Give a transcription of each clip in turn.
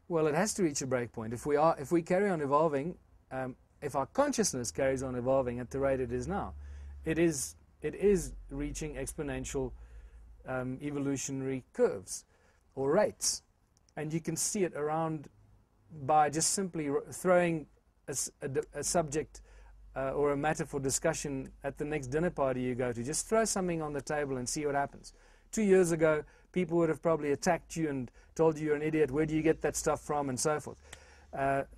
Well, it has to reach a break point. If we carry on evolving, if our consciousness carries on evolving at the rate it is now, it is reaching exponential evolutionary curves or rates, and you can see it around by just simply throwing a subject or a matter for discussion at the next dinner party you go to. Just throw something on the table and see what happens. 2 years ago, people would have probably attacked you and told you you're an idiot, where do you get that stuff from, and so forth.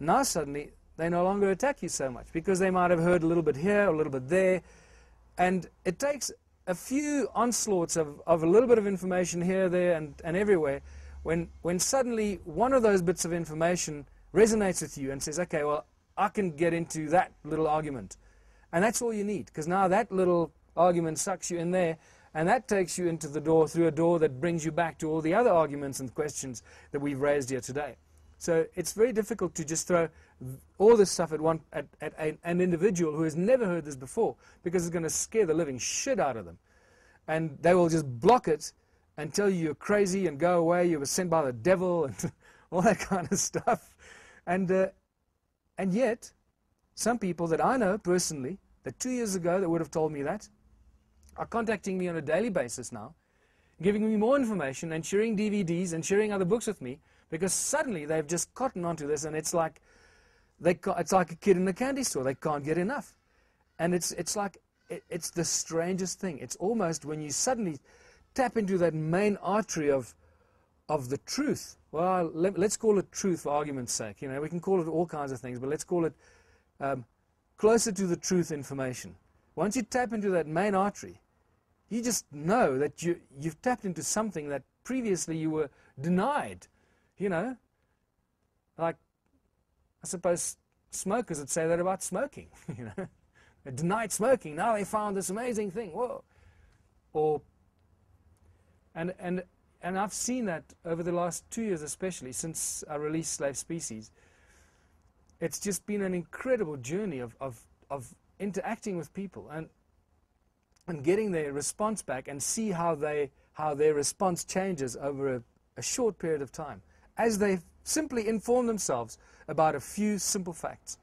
Now suddenly, they no longer attack you so much, because they might have heard a little bit here, or a little bit there, and it takes a few onslaughts of a little bit of information here, there, and everywhere, when suddenly one of those bits of information resonates with you and says, okay, well, I can get into that little argument. And that's all you need, because now that little argument sucks you in there, and that takes you into the door, through a door that brings you back to all the other arguments and questions that we've raised here today. So it's very difficult to just throw all this stuff at an individual who has never heard this before, because it's going to scare the living shit out of them. And they will just block it and tell you you're crazy and go away, you were sent by the devil, and all that kind of stuff. And yet, some people that I know personally, that 2 years ago that would have told me that, are contacting me on a daily basis now, giving me more information and sharing DVDs and sharing other books with me, because suddenly they've just cottoned onto this, and it's like it's like a kid in a candy store. They can't get enough. And it's the strangest thing. It's almost when you suddenly tap into that main artery of the truth. Well, let's call it truth for argument's sake. You know, we can call it all kinds of things, but let's call it closer to the truth information. Once you tap into that main artery, you just know that you've tapped into something that previously you were denied. You know, like, I suppose smokers would say that about smoking. You know, they denied smoking. Now they found this amazing thing. Whoa! And I've seen that over the last 2 years, especially since I released Slave Species. It's just been an incredible journey of interacting with people and getting their response back, and see how their response changes over a short period of time, as they simply inform themselves about a few simple facts.